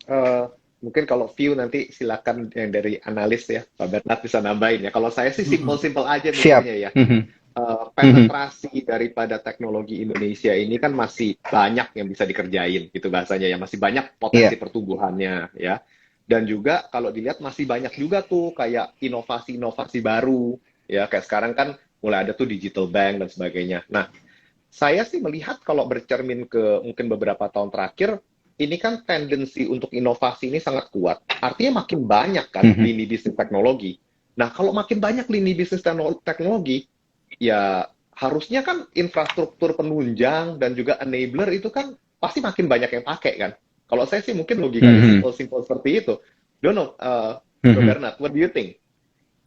Eh, Mungkin kalau view nanti silakan yang dari analis ya, Pak Bernard bisa nambahin ya. Kalau saya sih Mhm. simple-simple aja Siap. mikirnya ya. Mhm. Mhm. Penetrasi daripada teknologi Indonesia ini kan masih banyak yang bisa dikerjain gitu bahasanya ya, masih banyak potensi Iya. pertumbuhannya ya. Dan juga kalau dilihat masih banyak juga tuh kayak inovasi-inovasi baru ya, kayak sekarang kan mulai ada tuh digital bank dan sebagainya. Nah, saya sih melihat kalau bercermin ke mungkin beberapa tahun terakhir, ini kan tendensi untuk inovasi ini sangat kuat. Artinya makin banyak kan Mhm. lini bisnis teknologi. Nah, kalau makin banyak lini bisnis teknologi, ya harusnya kan infrastruktur penunjang dan juga enabler itu kan pasti makin banyak yang pakai kan. Kalau saya sih mungkin logikanya Mhm. simple-simple seperti itu. Don't know, Bro Mhm. Bernard, what do you think?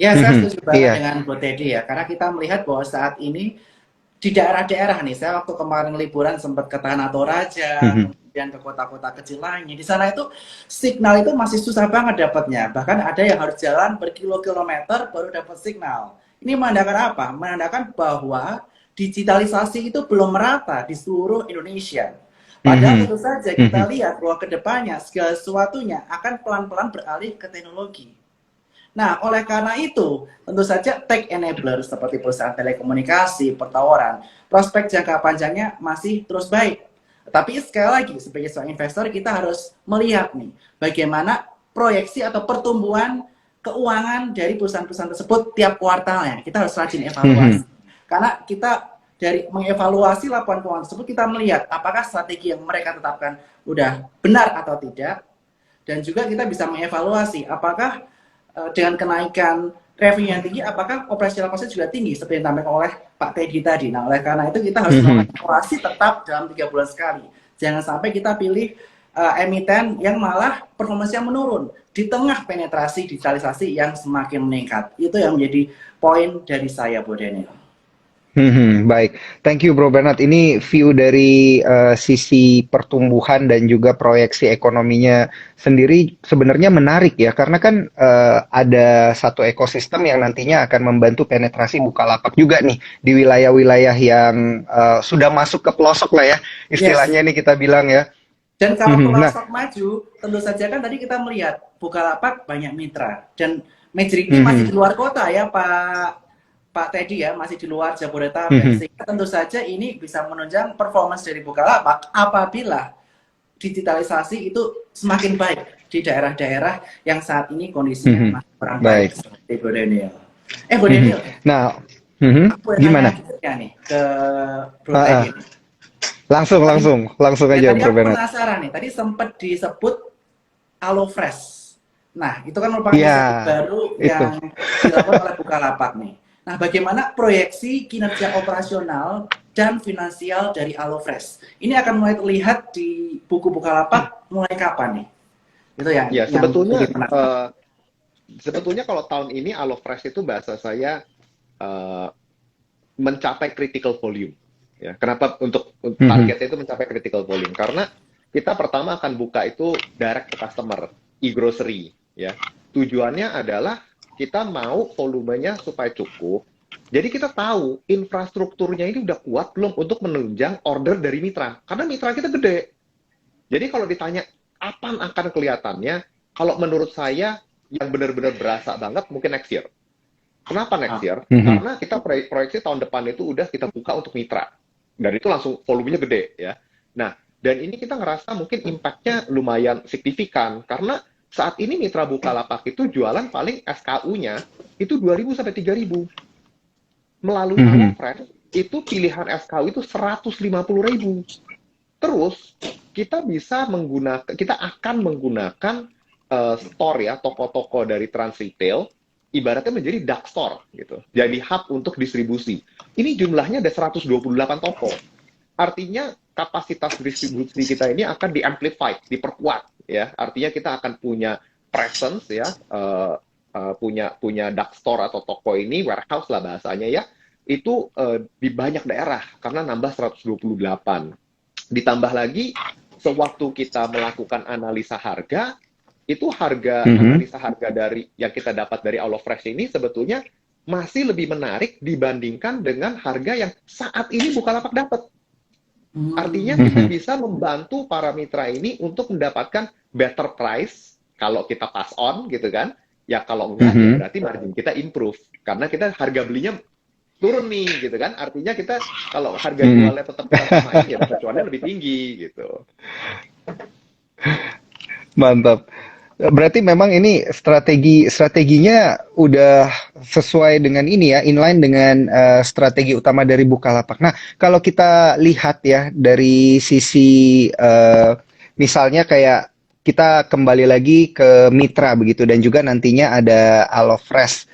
Ya, saya Mhm. setuju banget Iya. dengan Bu Teddy ya, karena kita melihat bahwa saat ini di daerah-daerah nih, saya waktu kemarin liburan sempat ke Tanah Toraja, Mhm. kemudian ke kota-kota kecil lainnya. Di sana itu signal itu masih susah banget dapatnya. Bahkan ada yang harus jalan berkilo-kilometer baru dapat signal. Ini menandakan apa? Menandakan bahwa digitalisasi itu belum merata di seluruh Indonesia. Padahal Mhm. tentu saja kita Mhm. lihat bahwa kedepannya segala sesuatunya akan pelan-pelan beralih ke teknologi. Nah, oleh karena itu, tentu saja tech enabler seperti perusahaan telekomunikasi, pertawaran, prospek jangka panjangnya masih terus baik. Tapi sekali lagi, sebagai seorang investor, kita harus melihat nih, bagaimana proyeksi atau pertumbuhan keuangan dari perusahaan-perusahaan tersebut tiap kuartalnya. Kita harus rajin Mhm. evaluasi. Karena kita dari mengevaluasi laporan keuangan tersebut, kita melihat apakah strategi yang mereka tetapkan udah benar atau tidak, dan juga kita bisa mengevaluasi apakah dengan kenaikan revenue yang tinggi, apakah operasional cost juga tinggi seperti yang disampaikan oleh Pak Teddy tadi. Nah, oleh karena itu kita harus melakukan Mhm. evaluasi tetap dalam 3 bulan sekali. Jangan sampai kita pilih emiten yang malah performanya menurun di tengah penetrasi digitalisasi yang semakin meningkat. Itu yang menjadi poin dari saya, Bu Daniel. Baik, thank you Bro Bernard. Ini view dari sisi pertumbuhan dan juga proyeksi ekonominya sendiri sebenarnya menarik ya, karena kan ada satu ekosistem yang nantinya akan membantu penetrasi Bukalapak juga nih di wilayah-wilayah yang sudah masuk ke pelosok lah ya, Yes. istilahnya ini kita bilang ya. Dan kalau Nah, pelosok maju, tentu saja kan tadi kita melihat Bukalapak banyak mitra dan majority masih di mhm, luar kota ya Pak Teddy ya, masih di luar Jabodetabek. mhm, Sehingga tentu saja ini bisa menunjang performance dari Bukalapak apabila digitalisasi itu semakin baik di daerah-daerah yang saat ini kondisinya mhm. masih kurang baik Baik. seperti Bu Daniel. Bu Mhm. Daniel, Nah, aku boleh tanya gimana? juga nih ke Bro Ah, ah. Teddy. Langsung, Tadi langsung, langsung ya aja tadi Bro aku Bernard. penasaran nih. Tadi sempat disebut HelloFresh. Nah, itu kan merupakan Iya, inisiatif baru itu. yang dilakukan oleh Bukalapak nih. Nah, bagaimana proyeksi kinerja operasional dan finansial dari HelloFresh? Ini akan mulai terlihat di buku Bukalapak mulai kapan nih? Itu Ya, yang sebetulnya lebih menarik. sebetulnya kalau tahun ini HelloFresh itu bahasa saya eh, mencapai critical volume. Ya, kenapa untuk Mhm, targetnya itu mencapai critical volume? Karena kita pertama akan buka itu direct to customer, e-grocery. Ya, tujuannya adalah kita mau volumenya supaya cukup. Jadi kita tahu infrastrukturnya ini udah kuat belum untuk menunjang order dari mitra. Karena mitra kita gede. Jadi kalau ditanya kapan akan kelihatannya, kalau menurut saya yang benar-benar berasa banget mungkin next year. Kenapa next Ah, year? mhm, Karena kita proyeksi tahun depan itu udah kita buka untuk mitra. Dan itu langsung volumenya gede ya. Nah, dan ini kita ngerasa mungkin impact-nya lumayan signifikan. Karena saat ini mitra Bukalapak itu jualan paling SKU-nya itu 2.000 sampai 3.000. Melalui mhm, HelloFresh, itu pilihan SKU itu 150.000. Terus kita akan menggunakan store ya, toko-toko dari Trans Retail ibaratnya menjadi dark store gitu. Jadi hub untuk distribusi. Ini jumlahnya ada 128 toko. Artinya kapasitas distribusi kita ini akan di-amplify, diperkuat ya. Artinya kita akan punya presence ya, punya punya dark store atau toko ini, warehouse lah bahasanya ya, itu di banyak daerah karena nambah 128. Ditambah lagi, sewaktu kita melakukan analisa harga, itu mhm. analisa harga dari yang kita dapat dari HelloFresh ini sebetulnya masih lebih menarik dibandingkan dengan harga yang saat ini Bukalapak dapat. Artinya kita Mhm. bisa membantu para mitra ini untuk mendapatkan better price kalau kita pass on gitu kan. Ya kalau enggak ya Mhm. berarti margin kita improve karena kita harga belinya turun nih gitu kan. Artinya kita kalau harga Mhm. jualnya tetap kita samain ya dapat cuannya lebih tinggi gitu. Mantap. Berarti memang ini strateginya udah sesuai dengan ini ya, inline dengan strategi utama dari Bukalapak. Nah, kalau kita lihat ya dari sisi misalnya kayak kita kembali lagi ke mitra begitu dan juga nantinya ada Alofresh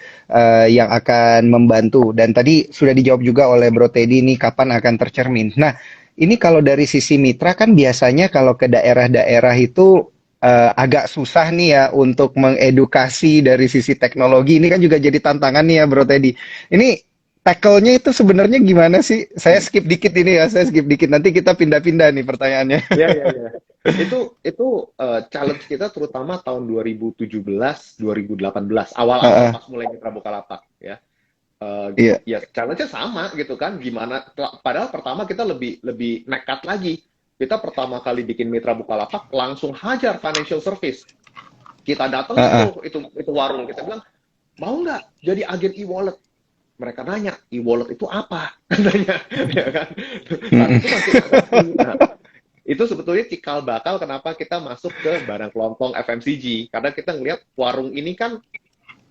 yang akan membantu dan tadi sudah dijawab juga oleh Bro Teddy ini kapan akan tercermin. Nah, ini kalau dari sisi mitra kan biasanya kalau ke daerah-daerah itu agak susah nih ya untuk mengedukasi dari sisi teknologi. Ini kan juga jadi tantangan nih ya Bro Teddy. Ini tackle-nya itu sebenarnya gimana sih? Saya skip dikit ini ya, saya skip dikit. Nanti kita pindah-pindah nih pertanyaannya. Ya, ya, ya. Itu challenge kita terutama tahun 2017, 2018, awal-awal Heeh, pas mulai Mitra Bukalapak ya. iya. Ya challenge-nya sama gitu kan. Gimana? Padahal pertama kita lebih lebih nekat lagi. Kita pertama kali bikin Mitra Bukalapak langsung hajar financial service. Kita datengin Heeh. tuh itu warung. Kita bilang mau nggak jadi agen e-wallet? Mereka nanya e-wallet itu apa? Katanya, ya kan? Saat Mm-mm. itu masih nggak ngerti. Nah, itu sebetulnya cikal bakal kenapa kita masuk ke barang kelontong FMCG karena kita ngelihat warung ini kan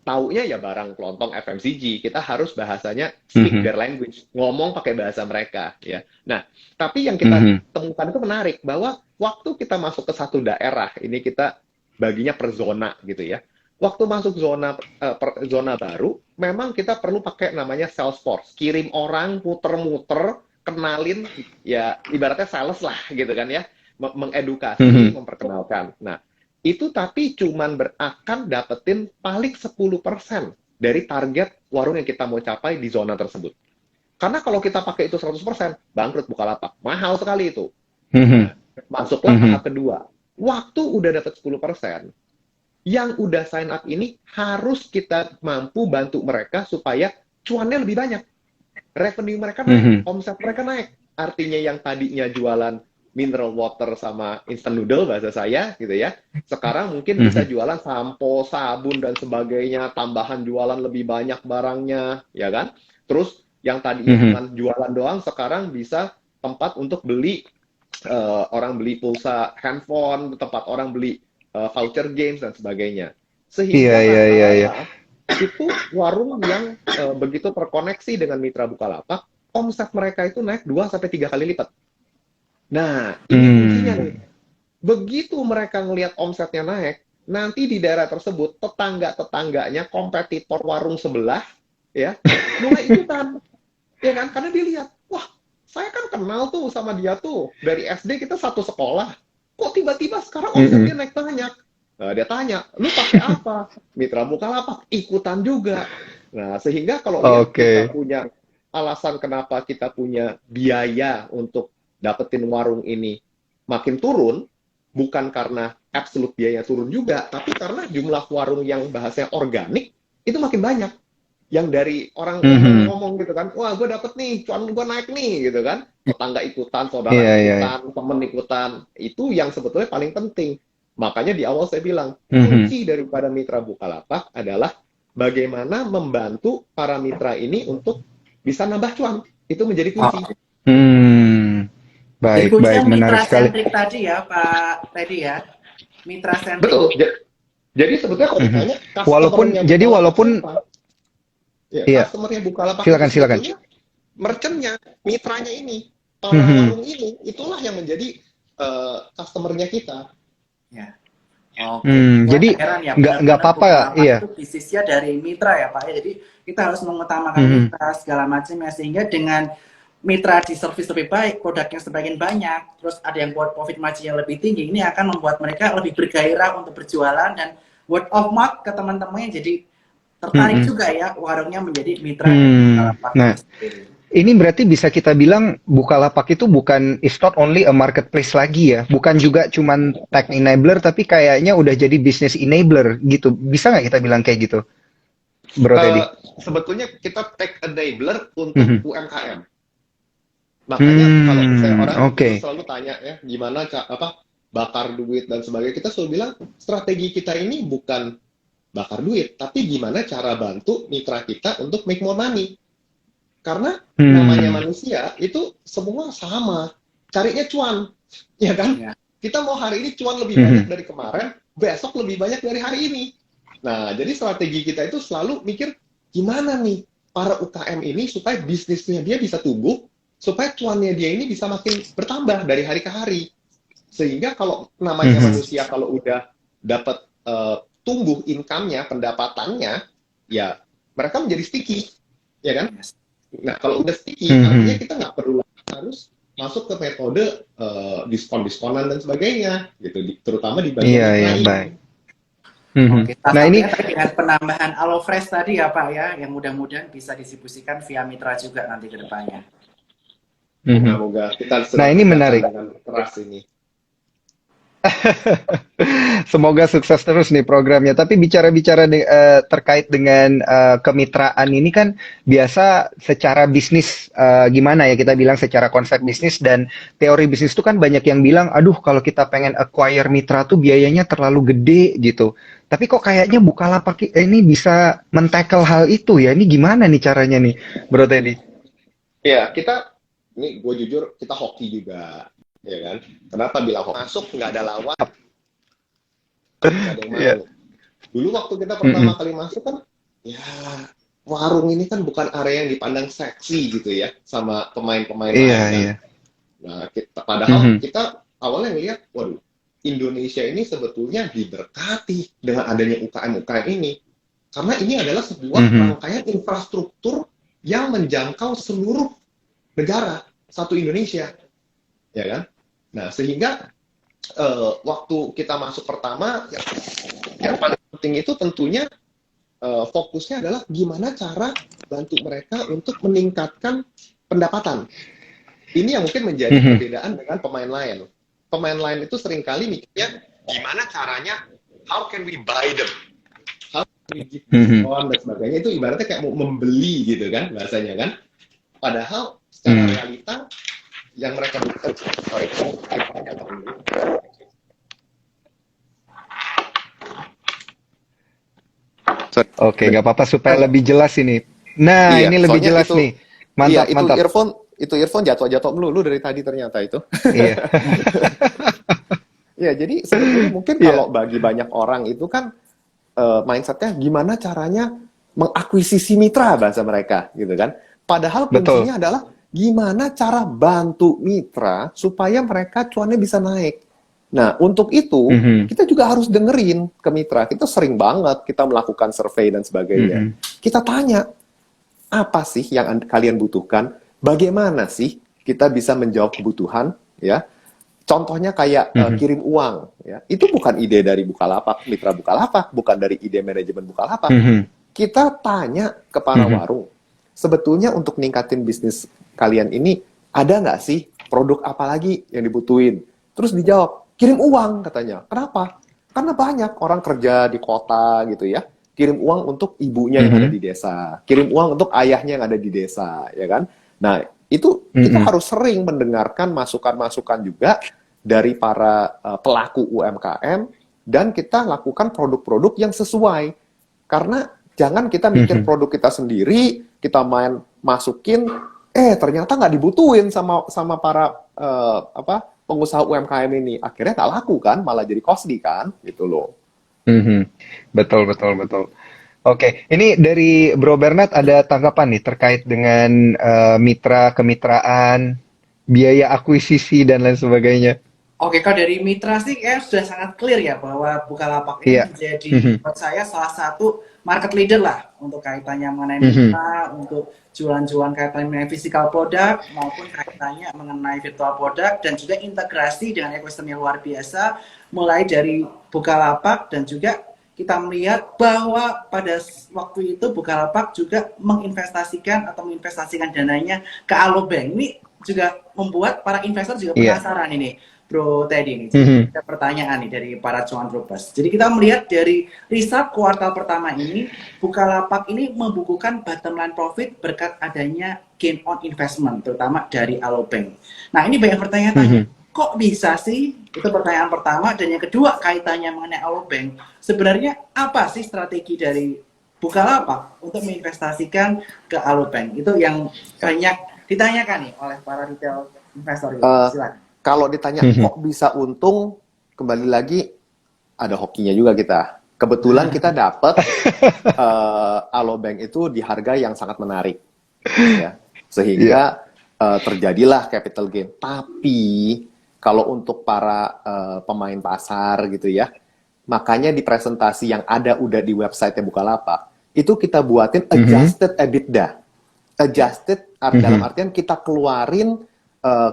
taunya ya barang kelontong FMCG kita harus bahasanya speak Mhm. their language ngomong pakai bahasa mereka ya. Nah tapi yang kita Mhm. temukan itu menarik bahwa waktu kita masuk ke satu daerah ini kita baginya per zona gitu ya. Waktu masuk zona baru, memang kita perlu pakai namanya Salesforce, kirim orang muter-muter kenalin ya ibaratnya sales lah gitu kan ya mengedukasi Mhm. memperkenalkan nah itu tapi cuman akan dapetin paling 10% dari target warung yang kita mau capai di zona tersebut karena kalau kita pakai itu 100% bangkrut Bukalapak mahal sekali itu Mhm. nah masuklah Mhm. tahap kedua waktu udah dapat 10% yang udah sign up ini harus kita mampu bantu mereka supaya cuannya lebih banyak revenue mereka naik, Mhm. omset mereka naik. Artinya yang tadinya jualan mineral water sama instant noodle bahasa saya gitu ya. Sekarang mungkin bisa Mhm. jualan sampo, sabun dan sebagainya, tambahan jualan lebih banyak barangnya, ya kan? Terus yang tadinya cuma Mhm. jualan doang sekarang bisa tempat untuk beli orang beli pulsa handphone, tempat orang beli voucher games dan sebagainya. Iya, Sehingga iya, iya, iya. rata-rata itu warung yang begitu terkoneksi dengan mitra Bukalapak, omset mereka itu naik 2 sampai 3 kali lipat. Nah, ini kuncinya Hmm. nih. Begitu mereka ngelihat omsetnya naik, nanti di daerah tersebut tetangga-tetangganya, kompetitor warung sebelah ya, mulai ikutan. Ya kan? Karena dilihat, wah, saya kan kenal tuh sama dia tuh. Dari SD kita satu sekolah. Kok tiba-tiba sekarang omsetnya Mhm. naik banyak? Nah, dia tanya, lu pakai apa? Mitra Bukalapak, ikutan juga. Nah, sehingga kalau lihat kita Oke. punya alasan kenapa kita punya biaya untuk dapetin warung ini makin turun, bukan karena absolut biaya turun juga, tapi karena jumlah warung yang bahasanya organik itu makin banyak yang dari orang Mhm. ngomong-ngomong gitu kan, wah gue dapet nih, cuan gue naik nih gitu kan, tetangga ikutan, saudara Iya, iya, iya. ikutan, temen ikutan, itu yang sebetulnya paling penting. Makanya di awal saya bilang, Mhm. kunci daripada mitra Bukalapak adalah bagaimana membantu para mitra ini untuk bisa nambah cuan. Itu menjadi kunci. Oh, Hmm. jadi Baik, kuncinya baik, menarik mitra sekali. sentrik tadi ya, Pak Teddy ya. Mitra sentrik. Betul. Jadi sebetulnya kalau Mhm. ditanya, Walaupun, customer-nya jadi Bukalapak walaupun, siapa? Ya, iya, customer-nya Bukalapak itu silakan, silakan. sebetulnya merchant-nya, mitranya ini, para Mhm. warung ini, itulah yang menjadi customer-nya kita. Ya. Oke, wah Jadi heran ya, nggak benar-benar apa-apa, Bukalapak iya. itu bisnisnya dari mitra ya Pak ya. Jadi kita harus mengutamakan Mhm. mitra segala macamnya sehingga dengan mitra di service lebih baik, produknya semakin banyak, terus ada yang buat profit margin yang lebih tinggi, ini akan membuat mereka lebih bergairah untuk berjualan dan word of mouth ke teman-temannya jadi tertarik Mhm. juga ya warungnya menjadi mitra dari Hmm. Bukalapak itu Nah, sendiri. ini berarti bisa kita bilang Bukalapak itu bukan, it's not only a marketplace lagi ya, bukan juga cuman tech enabler, tapi kayaknya udah jadi business enabler gitu. Bisa nggak kita bilang kayak gitu, Bro Eh, Teddy? sebetulnya kita tech enabler untuk Mhm. UMKM. Makanya kalau misalnya orang Oke. itu selalu tanya ya, gimana bakar duit dan sebagainya, kita selalu bilang strategi kita ini bukan bakar duit, tapi gimana cara bantu mitra kita untuk make more money. Karena namanya manusia itu semua sama, carinya cuan, ya kan? Ya. Kita mau hari ini cuan lebih banyak dari kemarin, besok lebih banyak dari hari ini. Nah, jadi strategi kita itu selalu mikir gimana nih para UKM ini supaya bisnisnya dia bisa tumbuh, supaya cuannya dia ini bisa makin bertambah dari hari ke hari. Sehingga kalau namanya manusia kalau udah dapat tumbuh income-nya, pendapatannya, ya mereka menjadi sticky, ya kan? Nah, kalau udah sticky, artinya kita nggak perlu harus masuk ke metode diskon-diskonan dan sebagainya, gitu. Terutama di bagian Iya, ini. baik. Oke, Nah ini dengan penambahan AloFresh tadi ya Pak ya, yang mudah-mudahan bisa distribusikan via mitra juga nanti ke depannya. Semoga kita Nah ini menarik. dengan keras ini. Semoga sukses terus nih programnya. Tapi bicara-bicara terkait dengan kemitraan ini kan biasa secara bisnis gimana ya kita bilang secara konsep bisnis dan teori bisnis itu kan banyak yang bilang, aduh kalau kita pengen acquire mitra tuh biayanya terlalu gede gitu. Tapi kok kayaknya Bukalapak ini bisa men-tackle hal itu ya? Ini gimana nih caranya nih, Bro Teddy? Ya, ini gue jujur, kita hoki juga. Ya kan? Kenapa bilang masuk nggak ada lawan, nggak ada yang mau. Dulu waktu kita pertama kali masuk kan, ya warung ini kan bukan area yang dipandang seksi gitu ya sama pemain-pemain lain kan. Nah, padahal kita awalnya ngelihat, waduh, Indonesia ini sebetulnya diberkati dengan adanya UKM-UKM ini, karena ini adalah sebuah rangkaian infrastruktur yang menjangkau seluruh negara satu Indonesia. Ya kan? Nah, sehingga waktu kita masuk pertama, yang paling penting itu tentunya fokusnya adalah gimana cara bantu mereka untuk meningkatkan pendapatan. Ini yang mungkin menjadi perbedaan dengan pemain lain. Pemain lain itu seringkali mikirnya gimana caranya, how can we buy them? How can we give discount dan sebagainya. Itu ibaratnya kayak mau membeli gitu kan, bahasanya kan. Padahal secara realita, yang mereka butuhkan, Oke, nggak apa-apa supaya lebih jelas ini. Nah, iya, ini lebih jelas nih. Mantap, iya, mantap. Itu earphone jatuh-jatuh melulu dari tadi ternyata itu. Iya. Ya, jadi sebetulnya mungkin kalau bagi banyak orang itu kan mindsetnya gimana caranya mengakuisisi mitra bahasa mereka, gitu kan. Padahal kuncinya adalah gimana cara bantu mitra supaya mereka cuannya bisa naik. Nah, untuk itu kita juga harus dengerin ke mitra. Kita sering banget kita melakukan survei dan sebagainya. Kita tanya, apa sih yang kalian butuhkan? Bagaimana sih kita bisa menjawab kebutuhan? Ya, contohnya kayak kirim uang. Ya, itu bukan ide dari Bukalapak, mitra Bukalapak, bukan dari ide manajemen Bukalapak. Kita tanya ke para warung, sebetulnya untuk ningkatin bisnis kalian ini ada nggak sih produk apa lagi yang dibutuhin? Terus dijawab, kirim uang katanya. Kenapa? Karena banyak orang kerja di kota gitu ya. Kirim uang untuk ibunya yang ada di desa. Kirim uang untuk ayahnya yang ada di desa, ya kan? Nah, itu kita harus sering mendengarkan masukan-masukan juga dari para pelaku UMKM dan kita lakukan produk-produk yang sesuai. Karena jangan kita mikir produk kita sendiri, kita main masukin, ternyata nggak dibutuhin sama para pengusaha UMKM ini. Akhirnya nggak laku kan, malah jadi costly kan, gitu loh. Betul. Oke, ini dari Bro Bernard ada tanggapan nih terkait dengan mitra, kemitraan, biaya akuisisi dan lain sebagainya. Oke, kalau dari mitra sih sudah sangat clear ya bahwa Bukalapak ini menjadi menurut saya salah satu market leader lah untuk kaitannya mengenai mitra, untuk jualan-jualan kaitannya mengenai physical product maupun kaitannya mengenai virtual product dan juga integrasi dengan ekosistem yang luar biasa mulai dari Bukalapak dan juga kita melihat bahwa pada waktu itu Bukalapak juga menginvestasikan dananya ke Alobank. Ini juga membuat para investor juga penasaran ini. Bro Teddy ini. Mhm. Ada pertanyaan nih dari para cuan brokers. Jadi kita melihat dari riset kuartal pertama ini, Bukalapak ini membukukan bottom line profit berkat adanya gain on investment, terutama dari Alobank. Nah ini banyak bertanya-tanya, kok bisa sih? Itu pertanyaan pertama. Dan yang kedua kaitannya mengenai Alobank, sebenarnya apa sih strategi dari Bukalapak untuk menginvestasikan ke Alobank? Itu yang banyak ditanyakan nih oleh para retail investor. Silakan. Kalau ditanya kok bisa untung, kembali lagi ada hokinya juga kita. Kebetulan kita dapat Alobank itu di harga yang sangat menarik, ya. Sehingga terjadilah capital gain. Tapi kalau untuk para pemain pasar gitu ya, makanya di presentasi yang ada udah di website Bukalapak, itu kita buatin adjusted EBITDA. Adjusted dalam artian kita keluarin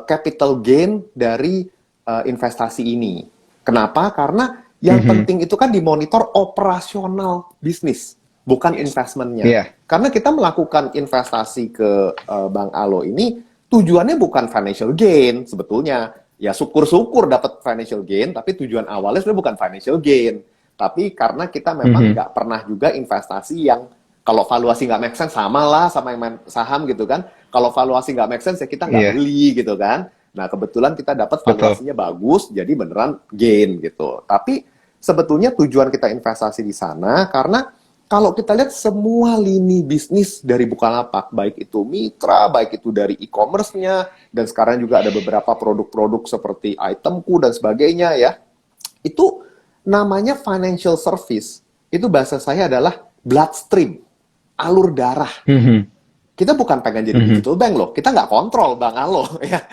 capital gain dari investasi ini. Kenapa? Karena yang penting itu kan dimonitor operasional bisnis, bukan investmentnya. Yeah. Karena kita melakukan investasi ke Bank Alo ini tujuannya bukan financial gain sebetulnya. Ya syukur-syukur dapat financial gain, tapi tujuan awalnya sebenarnya bukan financial gain. Tapi karena kita memang nggak pernah juga investasi yang kalau valuasi nggak make sense sama lah sama yang main saham gitu kan. Kalau valuasi nggak make sense ya kita nggak beli gitu kan. Nah kebetulan kita dapat valuasinya bagus, jadi beneran gain gitu. Tapi sebetulnya tujuan kita investasi di sana karena kalau kita lihat semua lini bisnis dari Bukalapak, baik itu mitra, baik itu dari e-commerce-nya, dan sekarang juga ada beberapa produk-produk seperti itemku dan sebagainya ya. Itu namanya financial service. Itu bahasa saya adalah bloodstream, alur darah. Kita bukan pengen jadi digital bank loh, kita nggak kontrol Bang Alo ya.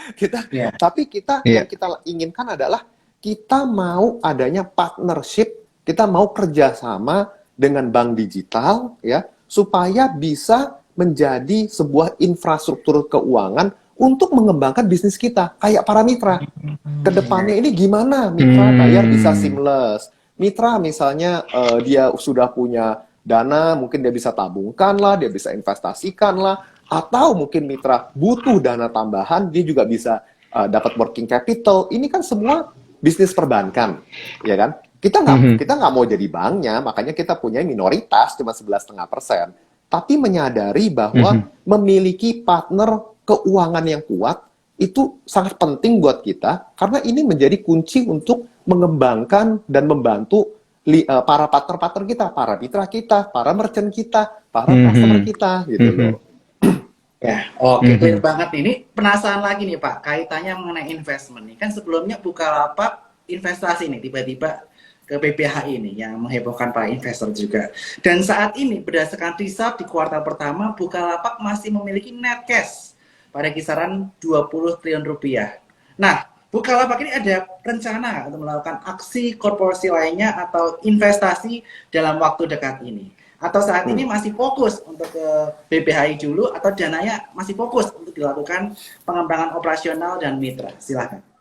Tapi yang kita inginkan adalah kita mau adanya partnership, kita mau kerjasama dengan bank digital ya, supaya bisa menjadi sebuah infrastruktur keuangan untuk mengembangkan bisnis kita, kayak para mitra. Kedepannya ini gimana mitra bayar bisa seamless. Mitra misalnya dia sudah punya dana, mungkin dia bisa tabungkan lah, dia bisa investasikan lah, atau mungkin mitra butuh dana tambahan, dia juga bisa dapat working capital. Ini kan semua bisnis perbankan, ya kan? Kita nggak mau jadi banknya, makanya kita punya minoritas cuma 11,5%. Tapi menyadari bahwa memiliki partner keuangan yang kuat itu sangat penting buat kita, karena ini menjadi kunci untuk mengembangkan dan membantu para partner-partner kita, para mitra kita, para merchant kita, para customer kita, gitu loh. Ya, oke, clear banget. Ini penasaran lagi nih Pak, kaitannya mengenai investment nih. Kan sebelumnya Bukalapak investasi nih, tiba-tiba ke BBHI ini yang menghebohkan para investor juga. Dan saat ini berdasarkan riset di kuartal pertama, Bukalapak masih memiliki net cash pada kisaran 20 triliun rupiah. Nah, Bukalapak ini ada rencana untuk melakukan aksi korporasi lainnya atau investasi dalam waktu dekat ini? Atau saat ini masih fokus untuk ke BBHI dulu, atau dananya masih fokus untuk dilakukan pengembangan operasional dan mitra? Silakan.